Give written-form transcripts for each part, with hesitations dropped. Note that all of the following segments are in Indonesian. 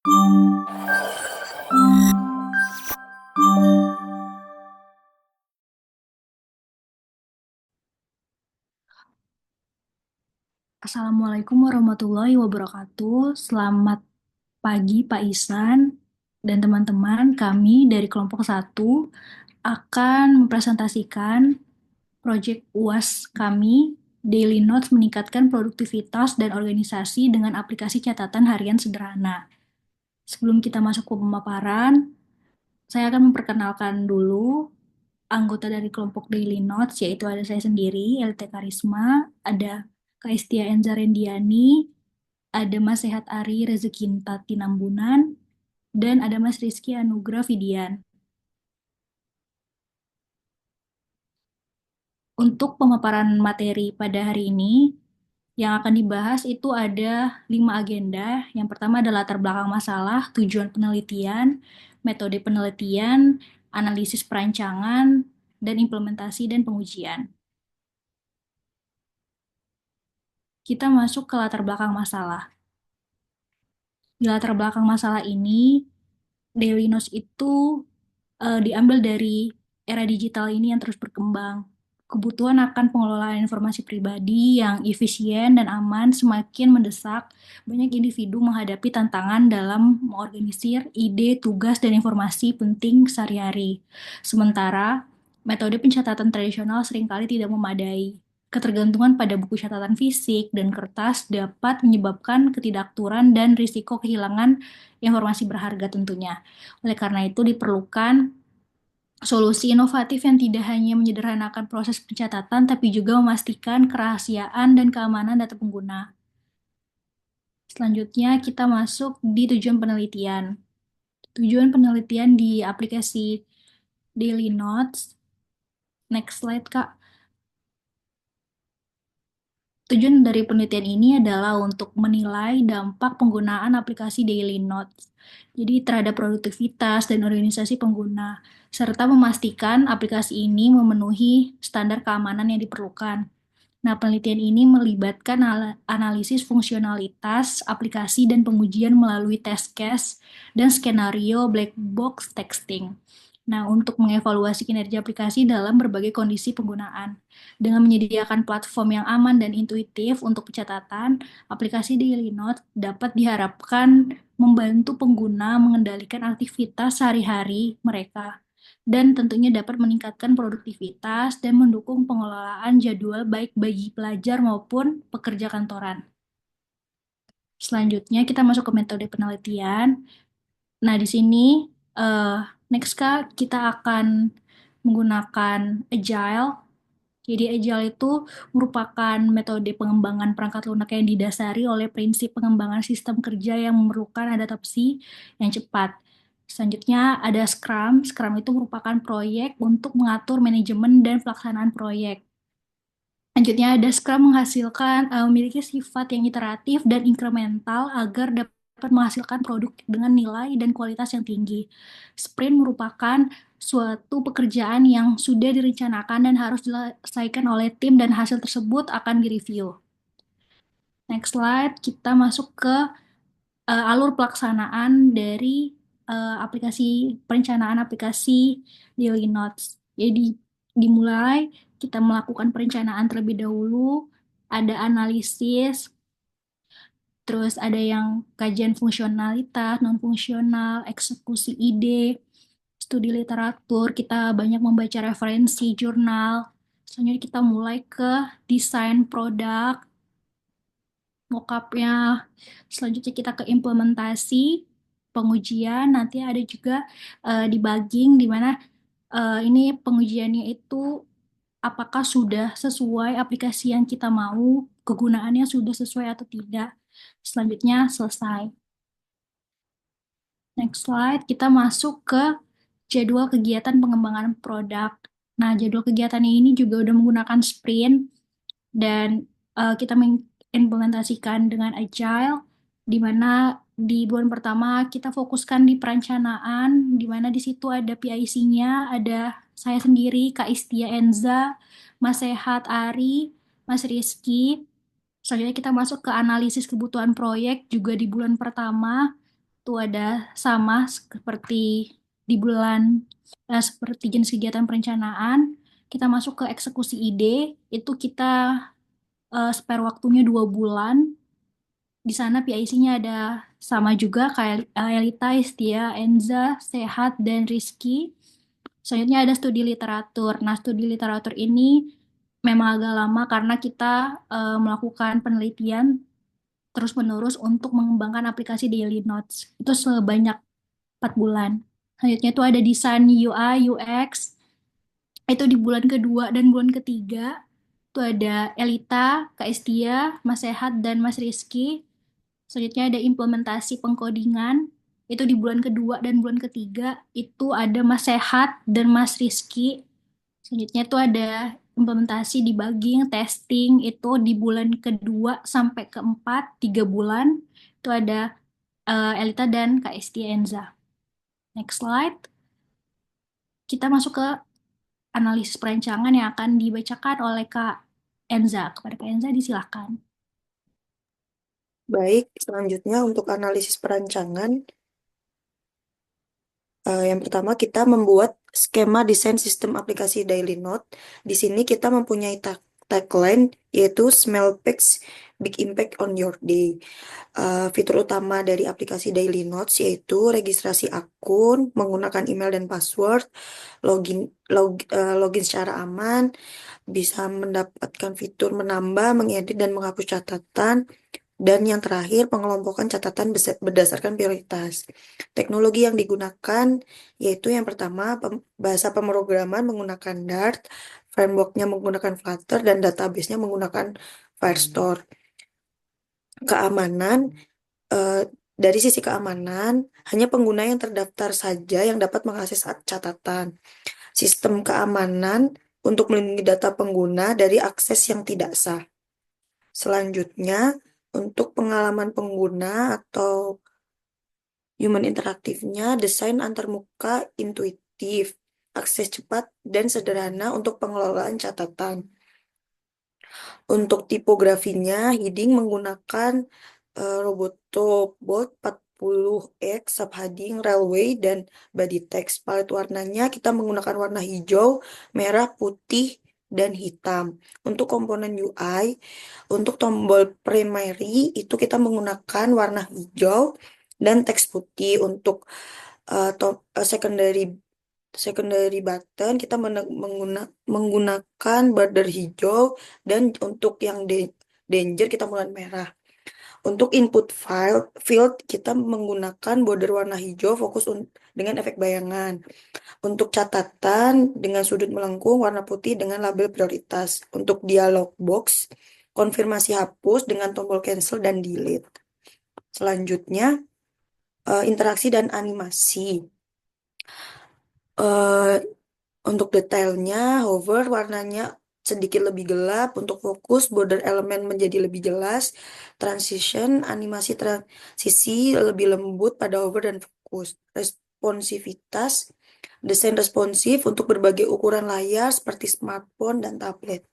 Assalamualaikum warahmatullahi wabarakatuh. Selamat pagi Pak Isan dan teman-teman. Kami dari kelompok satu akan mempresentasikan proyek UAS kami, Daily Notes meningkatkan produktivitas dan organisasi dengan aplikasi catatan harian sederhana. Sebelum kita masuk ke pemaparan, saya akan memperkenalkan dulu anggota dari kelompok Daily Notes, yaitu ada saya sendiri, LT Karisma, ada Kak Istia Enza Rendiani, ada Mas Sehat Ari Rezekinta Tinambunan, dan ada Mas Rizky Anugrah Fidian. Untuk pemaparan materi pada hari ini, yang akan dibahas itu ada 5 agenda. Yang pertama adalah latar belakang masalah, tujuan penelitian, metode penelitian, analisis perancangan, dan implementasi dan pengujian. Kita masuk ke latar belakang masalah. Di latar belakang masalah ini, Daily Notes itu diambil dari era digital ini yang terus berkembang. Kebutuhan akan pengelolaan informasi pribadi yang efisien dan aman semakin mendesak. Banyak individu menghadapi tantangan dalam mengorganisir ide, tugas, dan informasi penting sehari-hari. Sementara, metode pencatatan tradisional seringkali tidak memadai. Ketergantungan pada buku catatan fisik dan kertas dapat menyebabkan ketidakaturan dan risiko kehilangan informasi berharga tentunya. Oleh karena itu diperlukan solusi inovatif yang tidak hanya menyederhanakan proses pencatatan, tapi juga memastikan kerahasiaan dan keamanan data pengguna. Selanjutnya, kita masuk di tujuan penelitian. Tujuan penelitian di aplikasi Daily Notes. Next slide, Kak. Tujuan dari penelitian ini adalah untuk menilai dampak penggunaan aplikasi Daily Notes, jadi terhadap produktivitas dan organisasi pengguna, serta memastikan aplikasi ini memenuhi standar keamanan yang diperlukan. Nah, penelitian ini melibatkan analisis fungsionalitas aplikasi dan pengujian melalui test case dan skenario black box testing. Nah, untuk mengevaluasi kinerja aplikasi dalam berbagai kondisi penggunaan. Dengan menyediakan platform yang aman dan intuitif untuk pencatatan, aplikasi Daily Note dapat diharapkan membantu pengguna mengendalikan aktivitas sehari-hari mereka dan tentunya dapat meningkatkan produktivitas dan mendukung pengelolaan jadwal baik bagi pelajar maupun pekerja kantoran. Selanjutnya kita masuk ke metode penelitian. Nah, di sini eh, next Kak, kita akan menggunakan Agile. Jadi Agile itu merupakan metode pengembangan perangkat lunak yang didasari oleh prinsip pengembangan sistem kerja yang memerlukan adaptasi yang cepat. Selanjutnya ada Scrum. Scrum itu merupakan proyek untuk mengatur manajemen dan pelaksanaan proyek. Selanjutnya ada Scrum memiliki sifat yang iteratif dan incremental agar dapat menghasilkan produk dengan nilai dan kualitas yang tinggi. Sprint merupakan suatu pekerjaan yang sudah direncanakan dan harus diselesaikan oleh tim dan hasil tersebut akan direview. Next slide, kita masuk ke alur pelaksanaan dari perencanaan aplikasi Daily Notes. Jadi dimulai kita melakukan perencanaan terlebih dahulu, ada analisis, terus ada yang kajian fungsionalitas, non-fungsional, eksekusi ide, studi literatur, kita banyak membaca referensi jurnal. Selanjutnya kita mulai ke desain produk, mockupnya. Selanjutnya kita ke implementasi, pengujian, nanti ada juga debugging, di mana ini pengujiannya itu apakah sudah sesuai aplikasi yang kita mau, kegunaannya sudah sesuai atau tidak. Selanjutnya selesai. Next slide, kita masuk ke jadwal kegiatan pengembangan produk. Nah, jadwal kegiatan ini juga udah menggunakan sprint dan kita mengimplementasikan dengan agile, di mana di bulan pertama kita fokuskan di perencanaan, di mana di situ ada PIC-nya, ada saya sendiri, Kak Istia Enza, Mas Sehat Ari, Mas Rizky. Selanjutnya kita masuk ke analisis kebutuhan proyek juga di bulan pertama. itu ada sama seperti di bulan seperti jenis kegiatan perencanaan. Kita masuk ke eksekusi ide, itu kita spare waktunya 2 bulan. Di sana PIC-nya ada sama juga kayak Elita, Istia, Enza, Sehat, dan Rizky. Selanjutnya ada studi literatur. Nah, studi literatur ini memang agak lama karena kita melakukan penelitian terus-menerus untuk mengembangkan aplikasi Daily Notes. Itu sebanyak 4 bulan. Selanjutnya itu ada desain UI, UX. Itu di bulan kedua dan bulan ketiga. Itu ada Elita, Kak Estia, Mas Sehat, dan Mas Rizky. Selanjutnya ada implementasi pengkodingan. Itu di bulan kedua dan bulan ketiga. Itu ada Mas Sehat dan Mas Rizky. Selanjutnya itu ada implementasi debugging, testing. Itu di bulan kedua sampai keempat, 3 bulan. Itu ada Elita dan Kak Estia Enza. Next slide. Kita masuk ke analisis perancangan yang akan dibacakan oleh Kak Enza. Kepada Kak Enza, disilakan. Baik, selanjutnya untuk analisis perancangan, yang pertama kita membuat skema desain sistem aplikasi Daily Note. Di sini kita mempunyai tagline yaitu Small Picks Big Impact on Your Day. Fitur utama dari aplikasi Daily Notes yaitu registrasi akun menggunakan email dan password, login secara aman, bisa mendapatkan fitur menambah, mengedit dan menghapus catatan, dan yang terakhir, pengelompokan catatan berdasarkan prioritas. Teknologi yang digunakan yaitu yang pertama, bahasa pemrograman menggunakan Dart, frameworknya menggunakan Flutter, dan database-nya menggunakan Firestore. Keamanan, eh, dari sisi keamanan, hanya pengguna yang terdaftar saja yang dapat mengakses catatan. Sistem keamanan untuk melindungi data pengguna dari akses yang tidak sah. Selanjutnya, untuk pengalaman pengguna atau human interaktifnya, desain antarmuka intuitif, akses cepat, dan sederhana untuk pengelolaan catatan. Untuk tipografinya, Heading menggunakan Roboto Bold 40X, subheading, railway, dan body text. Palet warnanya kita menggunakan warna hijau, merah, putih, dan hitam. Untuk komponen UI, untuk tombol primary itu kita menggunakan warna hijau dan teks putih. Untuk secondary button kita menggunakan border hijau, dan untuk yang danger kita menggunakan merah. Untuk input field kita menggunakan border warna hijau fokus dengan efek bayangan. Untuk catatan dengan sudut melengkung warna putih dengan label prioritas. Untuk dialog box konfirmasi hapus dengan tombol cancel dan delete. Selanjutnya interaksi dan animasi. Eh, Untuk detailnya, hover warnanya sedikit lebih gelap. Untuk fokus, border elemen menjadi lebih jelas. Transition, animasi transisi lebih lembut pada hover dan fokus. Responsivitas, desain responsif untuk berbagai ukuran layar seperti smartphone dan tablet.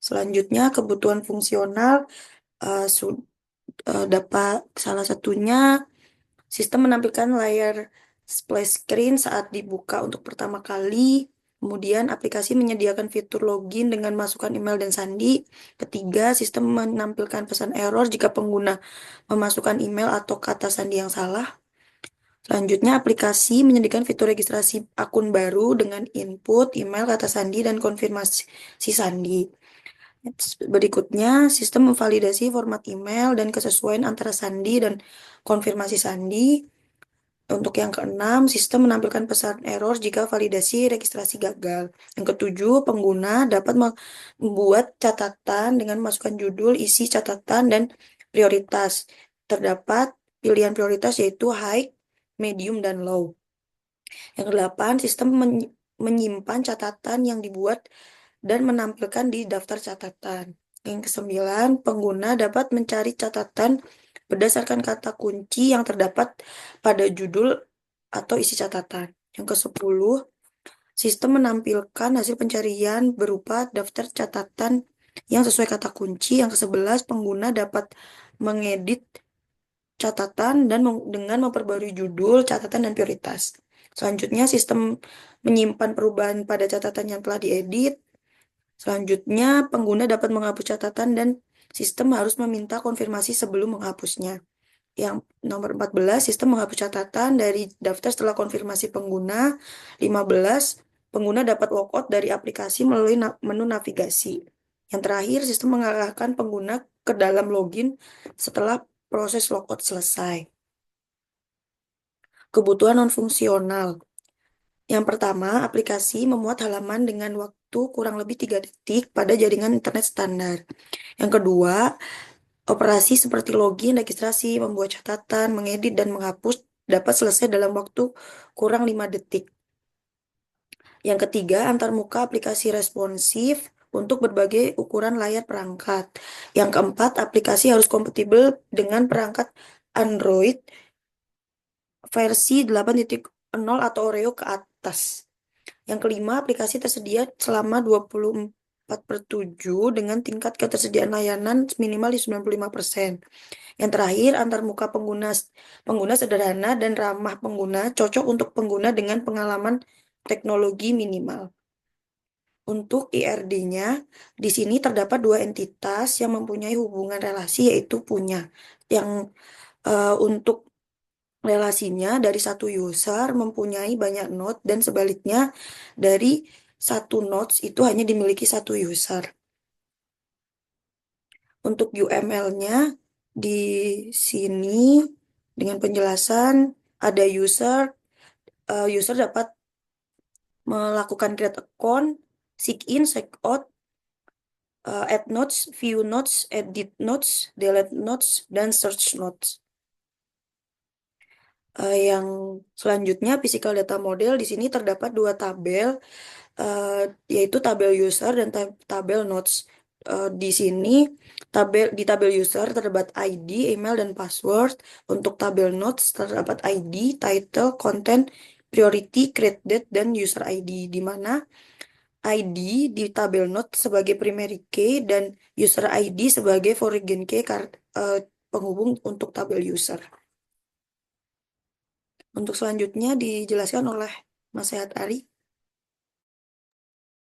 Selanjutnya, kebutuhan fungsional dapat salah satunya sistem menampilkan layar splash screen saat dibuka untuk pertama kali. Kemudian aplikasi menyediakan fitur login dengan masukkan email dan sandi. Ketiga, sistem menampilkan pesan error jika pengguna memasukkan email atau kata sandi yang salah. Selanjutnya, aplikasi menyediakan fitur registrasi akun baru dengan input, email, kata sandi, dan konfirmasi sandi. Berikutnya, sistem memvalidasi format email dan kesesuaian antara sandi dan konfirmasi sandi. Untuk yang keenam, sistem menampilkan pesan error jika validasi registrasi gagal. Yang ketujuh, pengguna dapat membuat catatan dengan memasukkan judul, isi catatan, dan prioritas. Terdapat pilihan prioritas yaitu high, medium, dan low. Yang kedelapan, sistem menyimpan catatan yang dibuat dan menampilkan di daftar catatan. Yang kesembilan, pengguna dapat mencari catatan berdasarkan kata kunci yang terdapat pada judul atau isi catatan. Yang kesepuluh, sistem menampilkan hasil pencarian berupa daftar catatan yang sesuai kata kunci. Yang kesebelas, pengguna dapat mengedit catatan dan dengan memperbarui judul, catatan, dan prioritas. Selanjutnya, sistem menyimpan perubahan pada catatan yang telah diedit. Selanjutnya, pengguna dapat menghapus catatan dan sistem harus meminta konfirmasi sebelum menghapusnya. Yang nomor 14, sistem menghapus catatan dari daftar setelah konfirmasi pengguna. 15, pengguna dapat logout dari aplikasi melalui menu navigasi. Yang terakhir, sistem mengarahkan pengguna ke dalam login setelah proses logout selesai. Kebutuhan non-fungsional. Yang pertama, aplikasi memuat halaman dengan waktu kurang lebih 3 detik pada jaringan internet standar. Yang kedua, operasi seperti login, registrasi, membuat catatan, mengedit, dan menghapus dapat selesai dalam waktu kurang 5 detik. Yang ketiga, antarmuka aplikasi responsif untuk berbagai ukuran layar perangkat. Yang keempat, aplikasi harus kompatibel dengan perangkat Android versi 8.0 atau Oreo ke atas. Yang kelima, aplikasi tersedia selama 24/7 dengan tingkat ketersediaan layanan minimal di 95%. Yang terakhir, antarmuka pengguna pengguna sederhana dan ramah pengguna, cocok untuk pengguna dengan pengalaman teknologi minimal. Untuk IRD-nya, di sini terdapat dua entitas yang mempunyai hubungan relasi, yaitu punya. Yang untuk relasinya dari satu user mempunyai banyak node dan sebaliknya dari satu nodes itu hanya dimiliki satu user. Untuk UML-nya di sini dengan penjelasan ada user, user dapat melakukan create account, sign in, check out, add nodes, view nodes, edit nodes, delete nodes, dan search nodes. Yang selanjutnya physical data model di sini terdapat dua tabel, eh, yaitu tabel user dan tabel nodes. Di sini di tabel user terdapat ID, email, dan password. Untuk tabel nodes terdapat ID, title, content, priority, create date, dan user ID, di mana ID di tabel nodes sebagai primary key dan user ID sebagai foreign key penghubung untuk tabel user. Untuk selanjutnya dijelaskan oleh Mas Sehat Ari.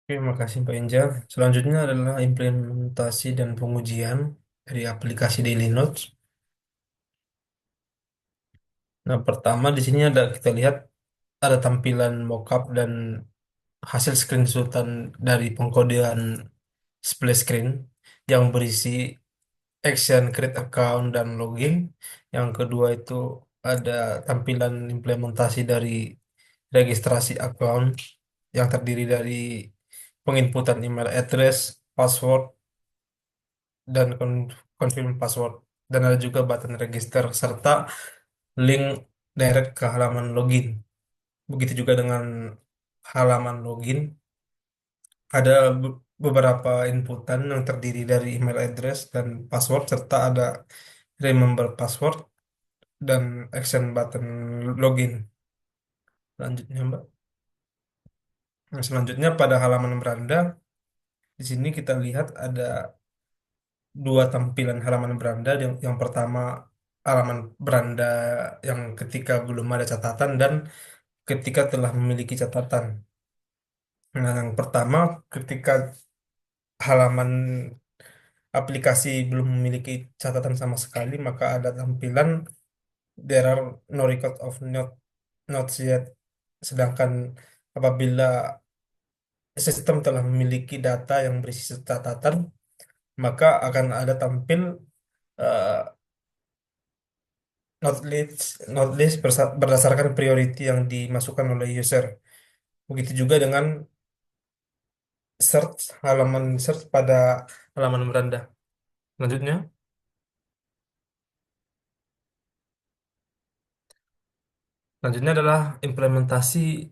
Oke, makasih Pak Inja. Selanjutnya adalah implementasi dan pengujian dari aplikasi Daily Notes. Nah, pertama di sini ada kita lihat ada tampilan mockup dan hasil screenshotan dari pengkodean splash screen yang berisi action create account dan login. Yang kedua itu ada tampilan implementasi dari registrasi account yang terdiri dari penginputan email address, password, dan confirm password. Dan ada juga button register serta link direct ke halaman login. Begitu juga dengan halaman login, ada beberapa inputan yang terdiri dari email address dan password serta ada remember password dan action button login. Selanjutnya, Mbak. Nah, selanjutnya pada halaman beranda, di sini kita lihat ada dua tampilan halaman beranda. Yang pertama halaman beranda yang ketika belum ada catatan dan ketika telah memiliki catatan. Nah, yang pertama ketika halaman aplikasi belum memiliki catatan sama sekali, maka ada tampilan there are no record of notes yet. Sedangkan apabila sistem telah memiliki data yang berisi catatan, maka akan ada tampil eh, not list berdasarkan priority yang dimasukkan oleh user. Begitu juga dengan halaman search pada halaman beranda. Selanjutnya, selanjutnya adalah implementasi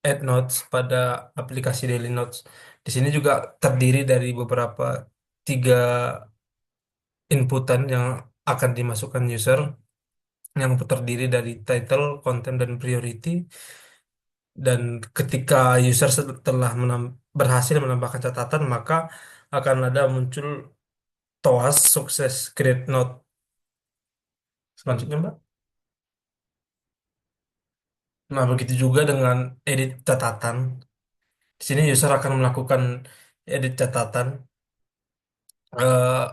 Add Notes pada aplikasi Daily Notes. Di sini juga terdiri dari beberapa tiga inputan yang akan dimasukkan user, yang terdiri dari title, content, dan priority. Dan ketika user setelah berhasil menambahkan catatan, maka akan ada muncul TOAS sukses create note. Selanjutnya, Mbak. Nah, begitu juga dengan edit catatan. Di sini user akan melakukan edit catatan. Eh,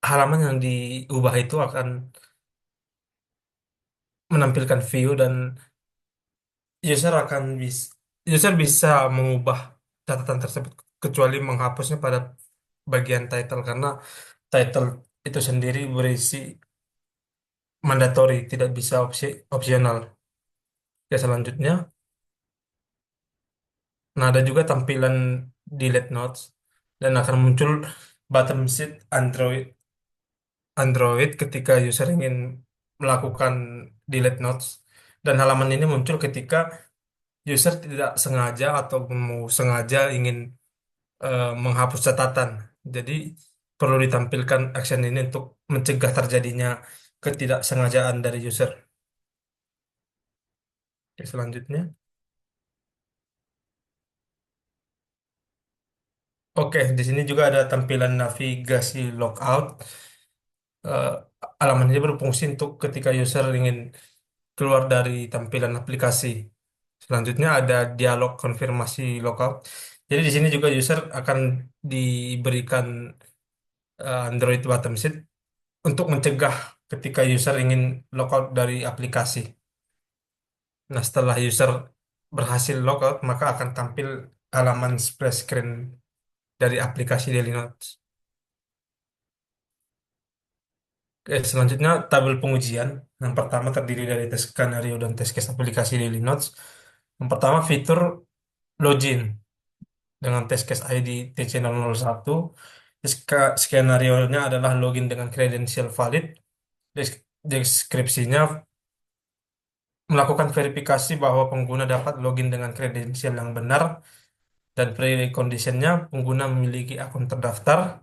Halaman yang diubah itu akan menampilkan view dan user akan bisa user bisa mengubah catatan tersebut kecuali menghapusnya pada bagian title karena title itu sendiri berisi mandatory, tidak bisa opsional. Ya, selanjutnya, nah ada juga tampilan delete notes dan akan muncul bottom sheet Android ketika user ingin melakukan delete notes dan halaman ini muncul ketika user tidak sengaja atau mau sengaja ingin menghapus catatan. Jadi perlu ditampilkan action ini untuk mencegah terjadinya ketidaksengajaan dari user. Oke, selanjutnya. Oke, di sini juga ada tampilan navigasi logout. Eh, Halaman ini berfungsi untuk ketika user ingin keluar dari tampilan aplikasi. Selanjutnya ada dialog konfirmasi logout. Jadi di sini juga user akan diberikan Android bottom sheet untuk mencegah ketika user ingin logout dari aplikasi. Nah, setelah user berhasil logout, maka akan tampil halaman splash screen dari aplikasi Daily Notes. Oke, selanjutnya tabel pengujian. Yang pertama terdiri dari tes skenario dan tes case aplikasi Daily Notes. Yang pertama fitur login dengan tes case ID TC001. Skenario-nya adalah login dengan kredensial valid. Deskripsinya melakukan verifikasi bahwa pengguna dapat login dengan kredensial yang benar dan preconditionnya pengguna memiliki akun terdaftar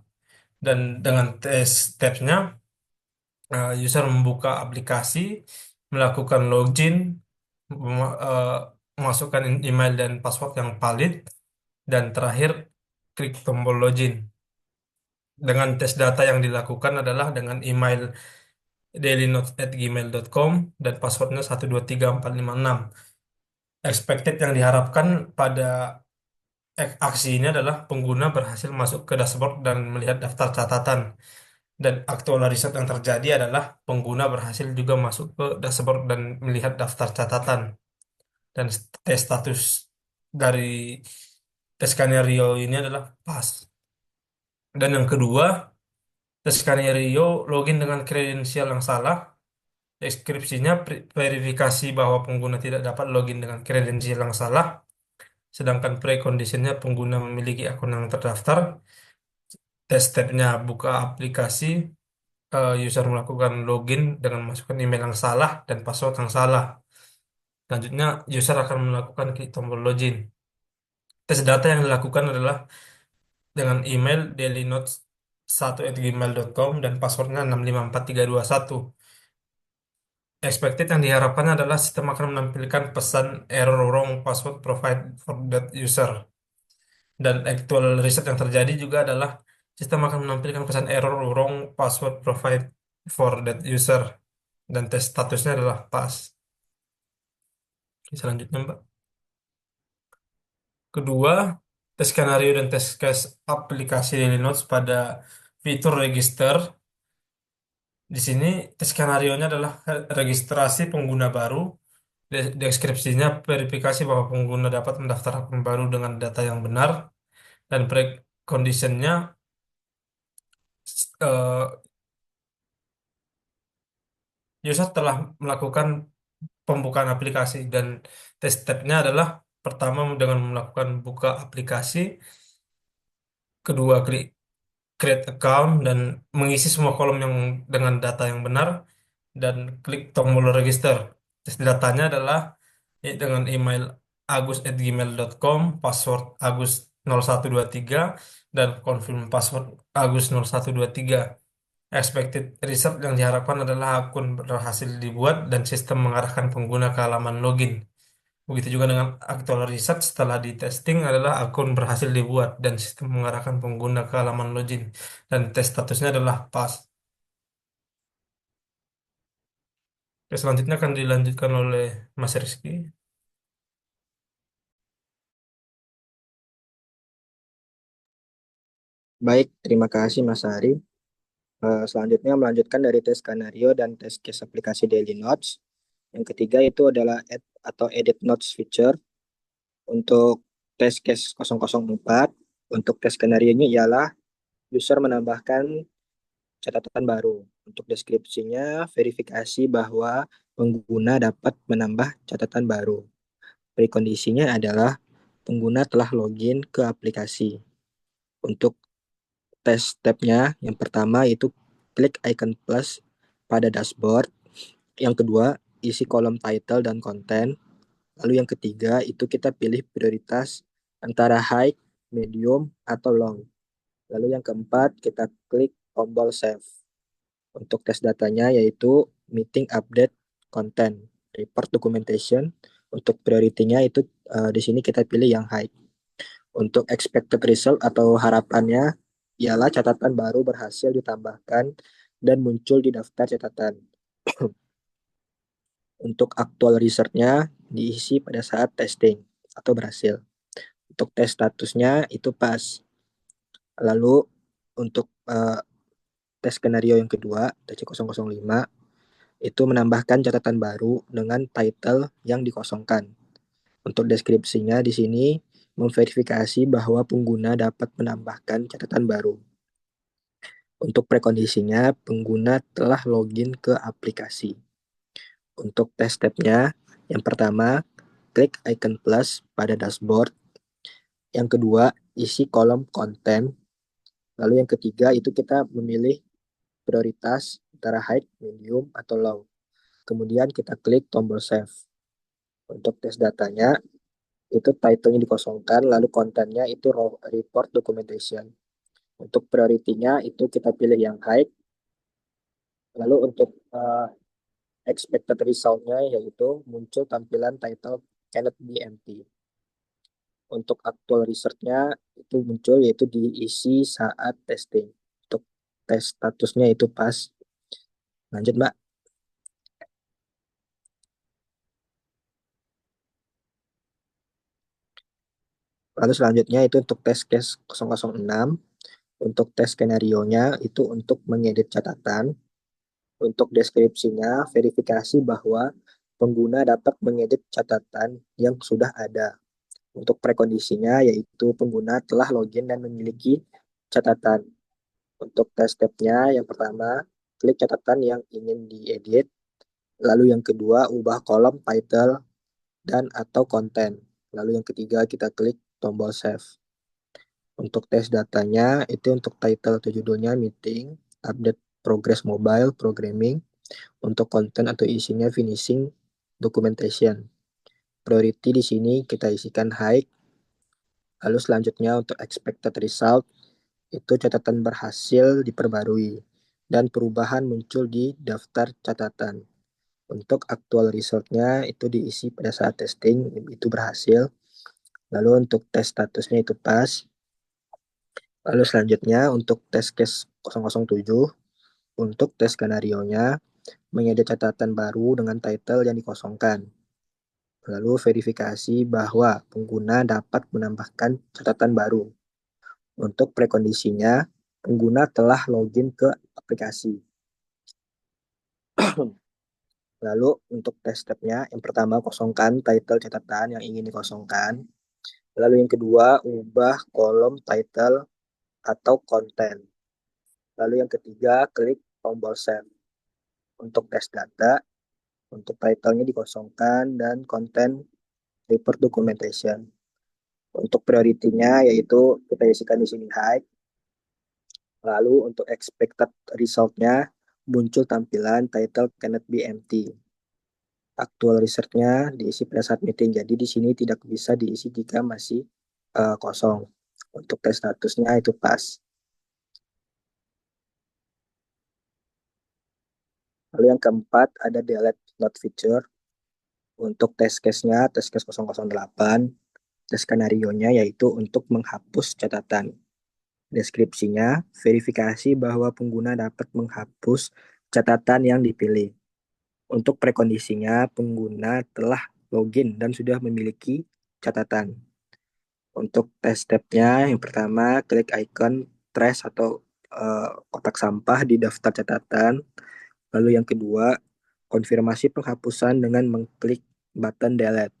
dan dengan tes stepsnya user membuka aplikasi, melakukan login, memasukkan email dan password yang valid, dan terakhir klik tombol login. Dengan tes data yang dilakukan adalah dengan email dailynotes@gmail.com dan passwordnya 123456. Expected yang diharapkan pada aksi ini adalah pengguna berhasil masuk ke dashboard dan melihat daftar catatan. Dan aktual riset yang terjadi adalah pengguna berhasil juga masuk ke dashboard dan melihat daftar catatan. Dan tes status dari tes skenario ini adalah pas. Dan yang kedua, tes skenario login dengan kredensial yang salah. Deskripsinya verifikasi bahwa pengguna tidak dapat login dengan kredensial yang salah. Sedangkan preconditionnya pengguna memiliki akun yang terdaftar. Tes stepnya buka aplikasi, user melakukan login dengan masukkan email yang salah dan password yang salah. Selanjutnya, user akan melakukan klik tombol login. Tes data yang dilakukan adalah dengan email dailynotes1@gmail.com dan passwordnya 654321. Expected yang diharapkan adalah sistem akan menampilkan pesan error wrong password provide for that user. Dan actual riset yang terjadi juga adalah sistem akan menampilkan pesan error wrong password provide for that user. Dan tes statusnya adalah pas. Oke, selanjutnya, Mbak. Kedua, tes skenario dan tes case aplikasi Daily Notes pada fitur register. Di sini tes skenario-nya adalah registrasi pengguna baru. Deskripsinya verifikasi bahwa pengguna dapat mendaftar akun baru dengan data yang benar. Dan preconditionnya eh, user telah melakukan pembukaan aplikasi dan tes stepnya adalah pertama dengan melakukan buka aplikasi, kedua klik create account dan mengisi semua kolom yang dengan data yang benar dan klik tombol register. Tes datanya adalah dengan email agus@gmail.com, password agus0123 dan confirm password agus0123. Expected result yang diharapkan adalah akun berhasil dibuat dan sistem mengarahkan pengguna ke halaman login. Begitu juga dengan actual result setelah di testing adalah akun berhasil dibuat dan sistem mengarahkan pengguna ke halaman login. Dan tes statusnya adalah pas. Selanjutnya akan dilanjutkan oleh Mas Rizky. Baik, terima kasih Mas Ari. Selanjutnya melanjutkan dari tes skenario dan tes case aplikasi Daily Notes. Yang ketiga itu adalah add atau edit notes feature. Untuk tes case 004, untuk tes skenario-nya ialah user menambahkan catatan baru. Untuk deskripsinya, verifikasi bahwa pengguna dapat menambah catatan baru. Prekondisinya adalah pengguna telah login ke aplikasi. Untuk tes stepnya, yang pertama itu klik icon plus pada dashboard. Yang kedua, isi kolom title dan konten. Lalu yang ketiga, itu kita pilih prioritas antara high, medium, atau long. Lalu yang keempat, kita klik tombol save. Untuk tes datanya yaitu meeting update content, report documentation. Untuk prioritinya itu di sini kita pilih yang high. Untuk expected result atau harapannya ialah catatan baru berhasil ditambahkan dan muncul di daftar catatan. Untuk aktual research-nya diisi pada saat testing atau berhasil. Untuk tes statusnya itu pas. Lalu untuk tes skenario yang kedua, TC005, itu menambahkan catatan baru dengan title yang dikosongkan. Untuk deskripsinya di sini memverifikasi bahwa pengguna dapat menambahkan catatan baru. Untuk prekondisinya, pengguna telah login ke aplikasi. Untuk tes stepnya, yang pertama, klik icon plus pada dashboard. Yang kedua, isi kolom konten. Lalu yang ketiga, itu kita memilih prioritas antara high, medium, atau low. Kemudian kita klik tombol save. Untuk tes datanya, itu title-nya dikosongkan, lalu kontennya itu report documentation. Untuk prioritinya itu kita pilih yang high. Lalu untuk expected result-nya yaitu muncul tampilan title cannot be empty. Untuk aktual research-nya itu muncul yaitu diisi saat testing. Untuk tes statusnya itu pas. Lanjut, Mbak. Lalu selanjutnya itu untuk tes case 006. Untuk tes skenario-nya itu untuk mengedit catatan. Untuk deskripsinya, verifikasi bahwa pengguna dapat mengedit catatan yang sudah ada. Untuk prekondisinya yaitu pengguna telah login dan memiliki catatan. Untuk tes stepnya, yang pertama, klik catatan yang ingin diedit. Lalu yang kedua, ubah kolom title dan atau konten. Lalu yang ketiga, kita klik tombol save. Untuk tes datanya, itu untuk title atau judulnya meeting, update progress mobile, programming. Untuk konten atau isinya finishing, documentation. Priority di sini kita isikan high. Lalu selanjutnya untuk expected result, itu catatan berhasil diperbarui dan perubahan muncul di daftar catatan. Untuk actual result-nya itu diisi pada saat testing, itu berhasil. Lalu untuk tes statusnya itu pas. Lalu selanjutnya untuk tes case 007, untuk tes skenario-nya mengedit catatan baru dengan title yang dikosongkan. Lalu verifikasi bahwa pengguna dapat menambahkan catatan baru. Untuk prekondisinya, pengguna telah login ke aplikasi. Lalu untuk tes stepnya, yang pertama kosongkan title catatan yang ingin dikosongkan. Lalu yang kedua, ubah kolom title atau konten. Lalu yang ketiga, klik tombol save. Untuk tes data, untuk title-nya dikosongkan dan konten report documentation. Untuk prioritinya yaitu kita isikan di sini high. Lalu untuk expected result-nya muncul tampilan title cannot be empty. Aktual research-nya diisi pada saat meeting. Jadi di sini tidak bisa diisi jika masih kosong. Untuk tes statusnya itu pas. Lalu yang keempat ada delete note feature. Untuk tes case-nya, tes case 008, tes skenario-nya yaitu untuk menghapus catatan. Deskripsinya, verifikasi bahwa pengguna dapat menghapus catatan yang dipilih. Untuk prekondisinya, pengguna telah login dan sudah memiliki catatan. Untuk tes stepnya, yang pertama, klik icon trash atau kotak sampah di daftar catatan. Lalu yang kedua, konfirmasi penghapusan dengan mengklik button delete.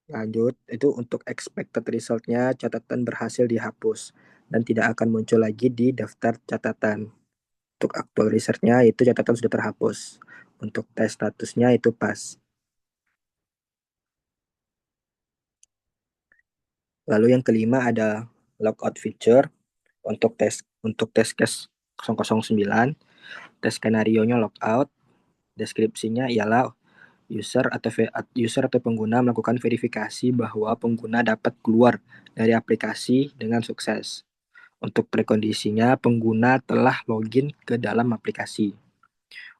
Lanjut, itu untuk expected resultnya catatan berhasil dihapus dan tidak akan muncul lagi di daftar catatan. Untuk actual resultnya itu catatan sudah terhapus. Untuk tes statusnya itu pas. Lalu yang kelima ada logout feature untuk tes case 009. Tes skenario-nya logout. Deskripsinya ialah user atau pengguna melakukan verifikasi bahwa pengguna dapat keluar dari aplikasi dengan sukses. Untuk prekondisinya, pengguna telah login ke dalam aplikasi.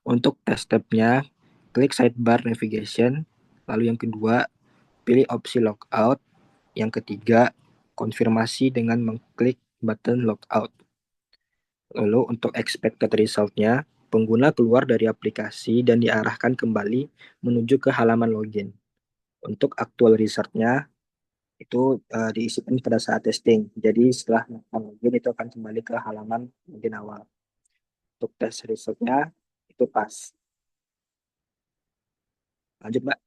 Untuk tes stepnya, klik sidebar navigation. Lalu yang kedua, pilih opsi logout. Yang ketiga, konfirmasi dengan mengklik button logout. Lalu untuk expected result-nya, pengguna keluar dari aplikasi dan diarahkan kembali menuju ke halaman login. Untuk actual result-nya, itu diisikan pada saat testing. Jadi setelah melakukan login, itu akan kembali ke halaman login awal. Untuk tes result-nya, itu pas. Lanjut, Mbak.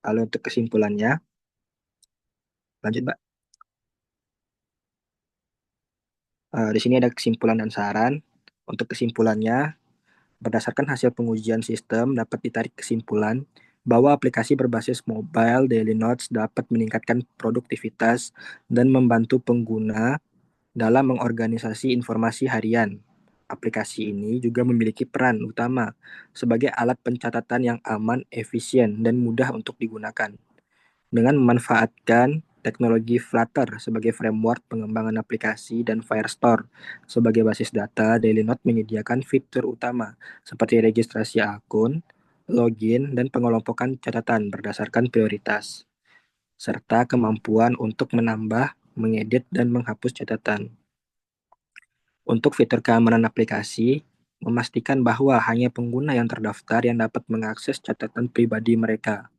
Lalu untuk kesimpulannya, lanjut, Mbak. Di sini ada kesimpulan dan saran. Untuk kesimpulannya, berdasarkan hasil pengujian sistem, dapat ditarik kesimpulan bahwa aplikasi berbasis mobile Daily Notes dapat meningkatkan produktivitas dan membantu pengguna dalam mengorganisasi informasi harian. Aplikasi ini juga memiliki peran utama sebagai alat pencatatan yang aman, efisien, dan mudah untuk digunakan. Dengan memanfaatkan teknologi Flutter sebagai framework pengembangan aplikasi dan Firestore sebagai basis data, Dailynote menyediakan fitur utama seperti registrasi akun, login, dan pengelompokan catatan berdasarkan prioritas, serta kemampuan untuk menambah, mengedit, dan menghapus catatan. Untuk fitur keamanan aplikasi, memastikan bahwa hanya pengguna yang terdaftar yang dapat mengakses catatan pribadi mereka,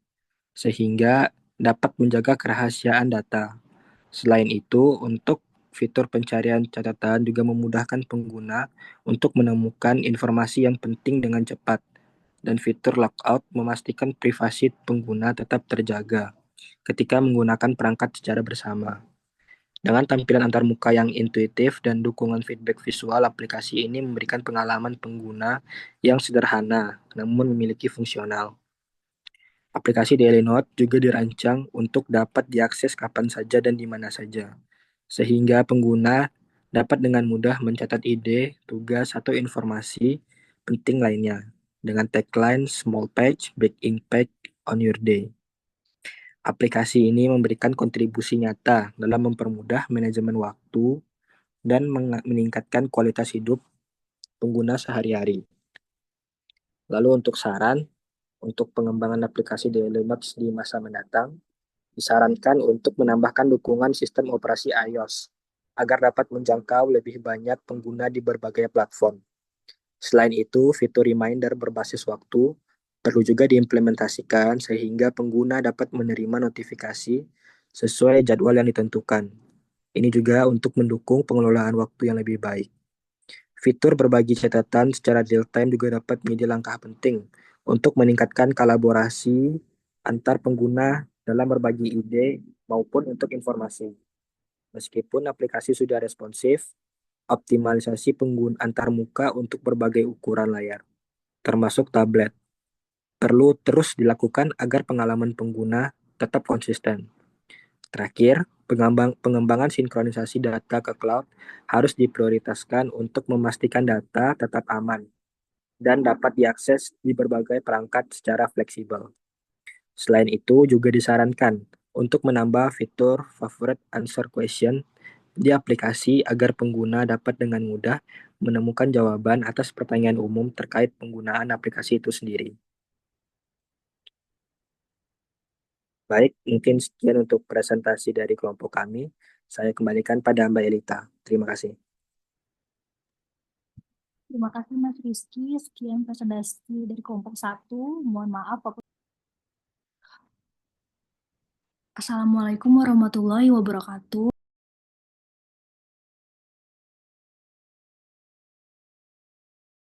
sehingga dapat menjaga kerahasiaan data. Selain itu, untuk fitur pencarian catatan juga memudahkan pengguna untuk menemukan informasi yang penting dengan cepat, dan fitur logout memastikan privasi pengguna tetap terjaga ketika menggunakan perangkat secara bersama. Dengan tampilan antarmuka yang intuitif dan dukungan feedback visual, aplikasi ini memberikan pengalaman pengguna yang sederhana namun memiliki fungsional. Aplikasi Daily Note juga dirancang untuk dapat diakses kapan saja dan di mana saja, sehingga pengguna dapat dengan mudah mencatat ide, tugas, atau informasi penting lainnya dengan tagline Small Page, Big Impact on Your Day. Aplikasi ini memberikan kontribusi nyata dalam mempermudah manajemen waktu dan meningkatkan kualitas hidup pengguna sehari-hari. Lalu untuk saran, untuk pengembangan aplikasi Daily Notes di masa mendatang, disarankan untuk menambahkan dukungan sistem operasi iOS agar dapat menjangkau lebih banyak pengguna di berbagai platform. Selain itu, fitur reminder berbasis waktu perlu juga diimplementasikan sehingga pengguna dapat menerima notifikasi sesuai jadwal yang ditentukan. Ini juga untuk mendukung pengelolaan waktu yang lebih baik. Fitur berbagi catatan secara real-time juga dapat menjadi langkah penting untuk meningkatkan kolaborasi antar pengguna dalam berbagi ide maupun untuk informasi. Meskipun aplikasi sudah responsif, optimalisasi pengguna antarmuka untuk berbagai ukuran layar, termasuk tablet, perlu terus dilakukan agar pengalaman pengguna tetap konsisten. Terakhir, pengembangan sinkronisasi data ke cloud harus diprioritaskan untuk memastikan data tetap aman dan dapat diakses di berbagai perangkat secara fleksibel. Selain itu, juga disarankan untuk menambah fitur favorite answer question di aplikasi agar pengguna dapat dengan mudah menemukan jawaban atas pertanyaan umum terkait penggunaan aplikasi itu sendiri. Baik, mungkin sekian untuk presentasi dari kelompok kami. Saya kembalikan pada Mbak Elita. Terima kasih. Terima kasih Mas Rizky. Sekian presentasi dari kelompok 1. Mohon maaf. Assalamualaikum warahmatullahi wabarakatuh.